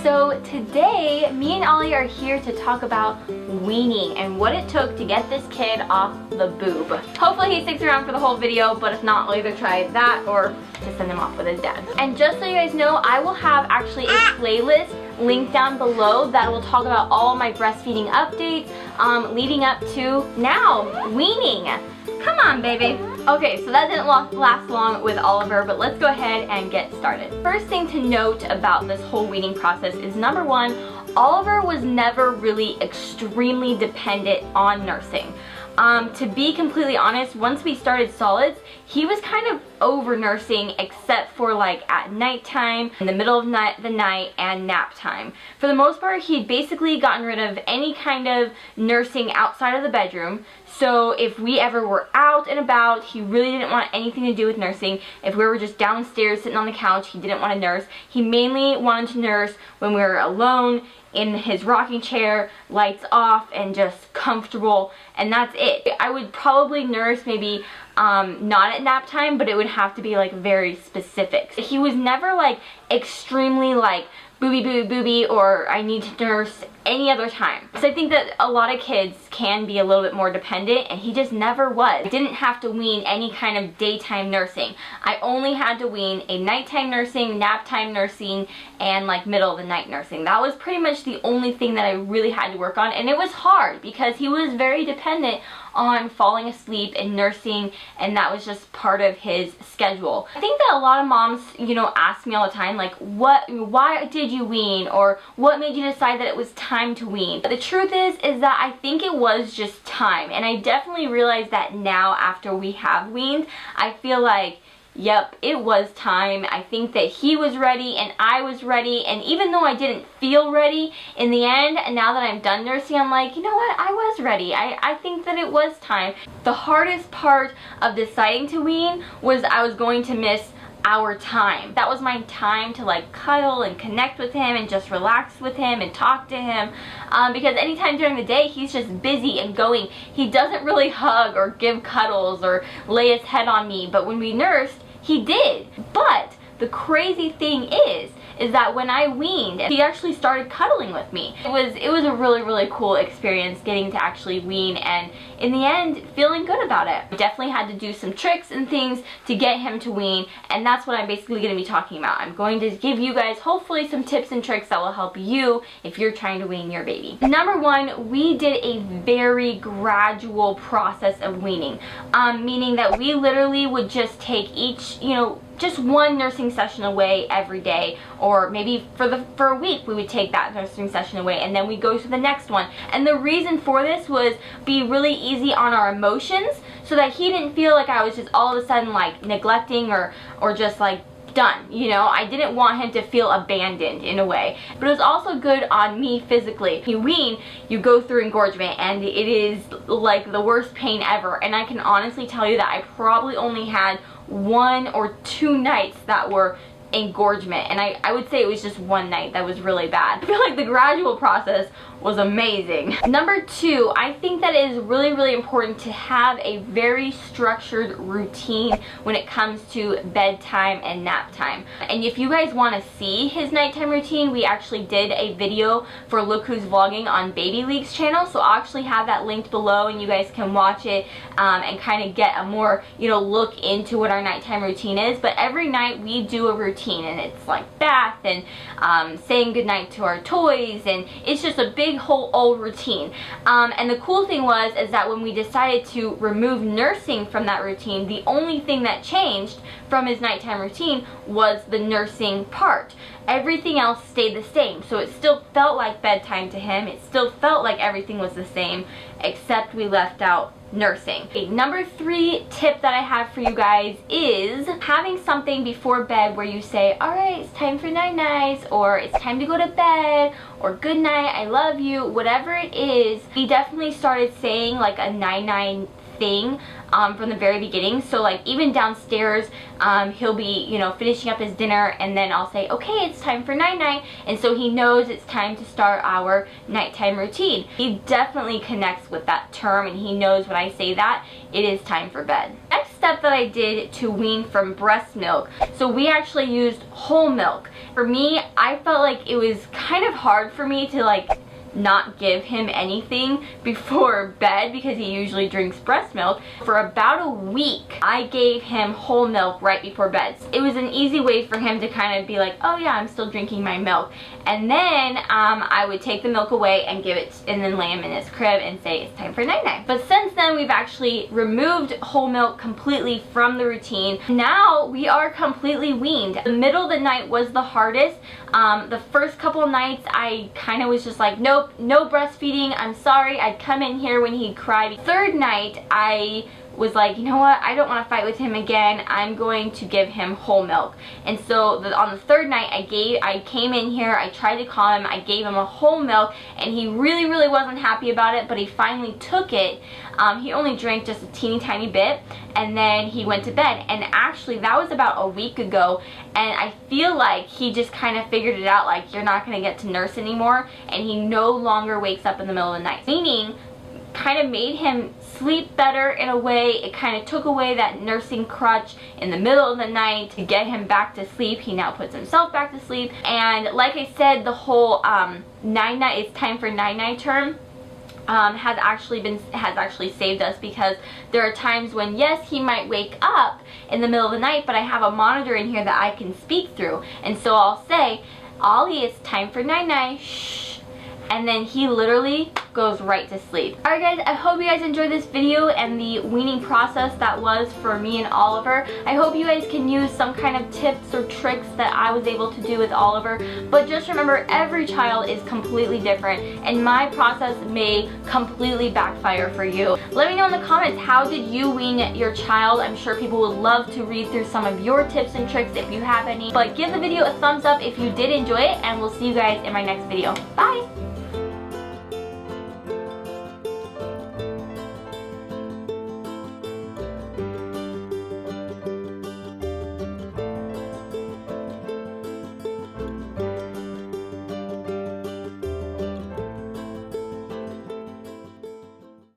So today, me and Ollie are here to talk about weaning and what it took to get this kid off the boob. Hopefully he sticks around for the whole video, but if not, I'll either try that or to send him off with his dad. And just so you guys know, I will have actually a playlist linked down below that will talk about all my breastfeeding updates leading up to now, weaning. Come on, baby. Okay, so that didn't last long with Oliver, but let's go ahead and get started. First thing to note about this whole weaning process is number one, Oliver was never really extremely dependent on nursing. To be completely honest, once we started solids, he was kind of over nursing except for like at nighttime, in the middle of the night, and nap time. For the most part, he'd basically gotten rid of any kind of nursing outside of the bedroom. So if we ever were out and about, he really didn't want anything to do with nursing. If we were just downstairs sitting on the couch, he didn't want to nurse. He mainly wanted to nurse when we were alone in his rocking chair, lights off, and just comfortable, and that's it. I would probably nurse maybe not at nap time, but it would have to be like very specific. He was never like extremely like booby booby booby or I need to nurse any other time. So I think that a lot of kids can be a little bit more dependent, and he just never was. I didn't have to wean any kind of daytime nursing. I only had to wean a nighttime nursing, nap time nursing, and like middle of the night nursing. That was pretty much the only thing that I really had to work on, and it was hard because he was very dependent on falling asleep and nursing, and that was just part of his schedule. I think that a lot of moms, you know, ask me all the time like, why did you wean, or what made you decide that it was time to wean? But the truth is that I think it was just time, and I definitely realize that now after we have weaned. I feel like, yep, it was time. I think that he was ready and I was ready, and even though I didn't feel ready in the end, and now that I'm done nursing, I'm like, you know what, I was ready. I think that it was time. The hardest part of deciding to wean was I was going to miss our time. That was my time to like cuddle and connect with him and just relax with him and talk to him, because anytime during the day he's just busy and going. He doesn't really hug or give cuddles or lay his head on me, but when we nursed, he did. But the crazy thing is that when I weaned, he actually started cuddling with me. It was a really cool experience getting to actually wean, and in the end feeling good about it. I definitely had to do some tricks and things to get him to wean, and that's what I'm basically going to be talking about. I'm going to give you guys hopefully some tips and tricks that will help you if you're trying to wean your baby. Number one, we did a very gradual process of weaning, meaning that we literally would just take each, you know, just one nursing session away every day, or maybe for a week we would take that nursing session away, and then we go to the next one. And the reason for this was be really easy on our emotions, so that he didn't feel like I was just all of a sudden like neglecting or just like done, you know. I didn't want him to feel abandoned in a way, but it was also good on me physically. You wean, you go through engorgement, and it is like the worst pain ever, and I can honestly tell you that I probably only had 1 or 2 nights that were engorgement, and I would say it was just one night that was really bad. I feel like the gradual process was amazing. Number two, I think that it is really important to have a very structured routine when it comes to bedtime and nap time. And if you guys want to see his nighttime routine, we actually did a video for Look Who's Vlogging on Baby League's channel, so I'll actually have that linked below, and you guys can watch it and kind of get a more, you know, look into what our nighttime routine is. But every night we do a routine, and it's like bath and saying goodnight to our toys, and it's just a big whole old routine. And the cool thing is that when we decided to remove nursing from that routine, the only thing that changed from his nighttime routine was the nursing part. Everything else stayed the same, so it still felt like bedtime to him. It still felt like everything was the same, except we left out nursing. Okay, number 3 tip that I have for you guys is having something before bed where you say, alright, it's time for night-nights, or it's time to go to bed, or good night, I love you, whatever it is. We definitely started saying like a night-night thing from the very beginning. So like even downstairs, he'll be, you know, finishing up his dinner, and then I'll say, okay, it's time for night-night, and so he knows it's time to start our nighttime routine. He definitely connects with that term, and he knows when I say that it is time for bed. Next step that I did to wean from breast milk. So we actually used whole milk. For me, I felt like it was kind of hard for me to like not give him anything before bed because he usually drinks breast milk. For about a week, I gave him whole milk right before bed. It was an easy way for him to kind of be like, oh yeah, I'm still drinking my milk. And then I would take the milk away and give it, and then lay him in his crib and say it's time for night-night. But since then, we've actually removed whole milk completely from the routine. Now we are completely weaned. The middle of the night was the hardest. The first couple of nights, I kind of was just like, nope, no breastfeeding, I'm sorry. I'd come in here when he cried. Third night, I was like, you know what, I don't want to fight with him again. I'm going to give him whole milk. And so on the third night, I came in here, I tried to calm him, I gave him a whole milk, and he really wasn't happy about it, but he finally took it. He only drank just a teeny tiny bit, and then he went to bed. And actually, that was about a week ago, and I feel like he just kind of figured it out, like, you're not going to get to nurse anymore, and he no longer wakes up in the middle of the night. Meaning, kind of made him sleep better in a way. It kind of took away that nursing crutch in the middle of the night to get him back to sleep. He now puts himself back to sleep. And like I said, the whole night-night, it's time for night-night term has actually saved us, because there are times when, yes, he might wake up in the middle of the night, but I have a monitor in here that I can speak through. And so I'll say, Ollie, it's time for night-night, shh. And then he literally goes right to sleep. Alright guys, I hope you guys enjoyed this video and the weaning process that was for me and Oliver. I hope you guys can use some kind of tips or tricks that I was able to do with Oliver. But just remember, every child is completely different, and my process may completely backfire for you. Let me know in the comments, how did you wean your child? I'm sure people would love to read through some of your tips and tricks if you have any. But give the video a thumbs up if you did enjoy it, and we'll see you guys in my next video. Bye!